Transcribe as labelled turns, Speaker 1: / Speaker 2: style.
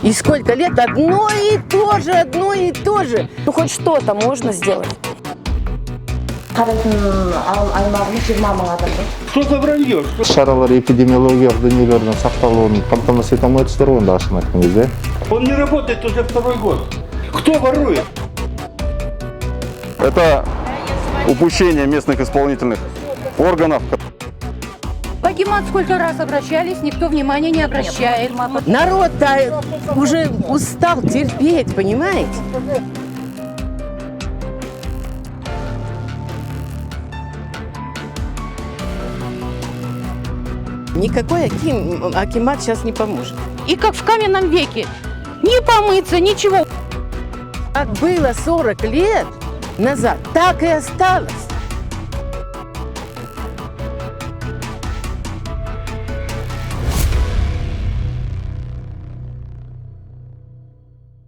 Speaker 1: И сколько лет одно и то же, одно и то же.
Speaker 2: Ну хоть что-то можно сделать.
Speaker 3: Что за вранье?
Speaker 4: Шаралар эпидемиологиялық дүниелердің сақталуын қамтамасыз ете алмайсыздар ғой енді ашын айтқан кезде.
Speaker 3: Он не работает уже второй год. Кто ворует?
Speaker 5: Это упущение местных исполнительных органов.
Speaker 6: В Акимат сколько раз обращались, никто внимания не обращает.
Speaker 1: Народ-то уже устал терпеть, понимаете? Никакой акимат сейчас не поможет.
Speaker 6: И как в каменном веке. Не помыться, ничего.
Speaker 1: Как было 40 лет назад, так и осталось.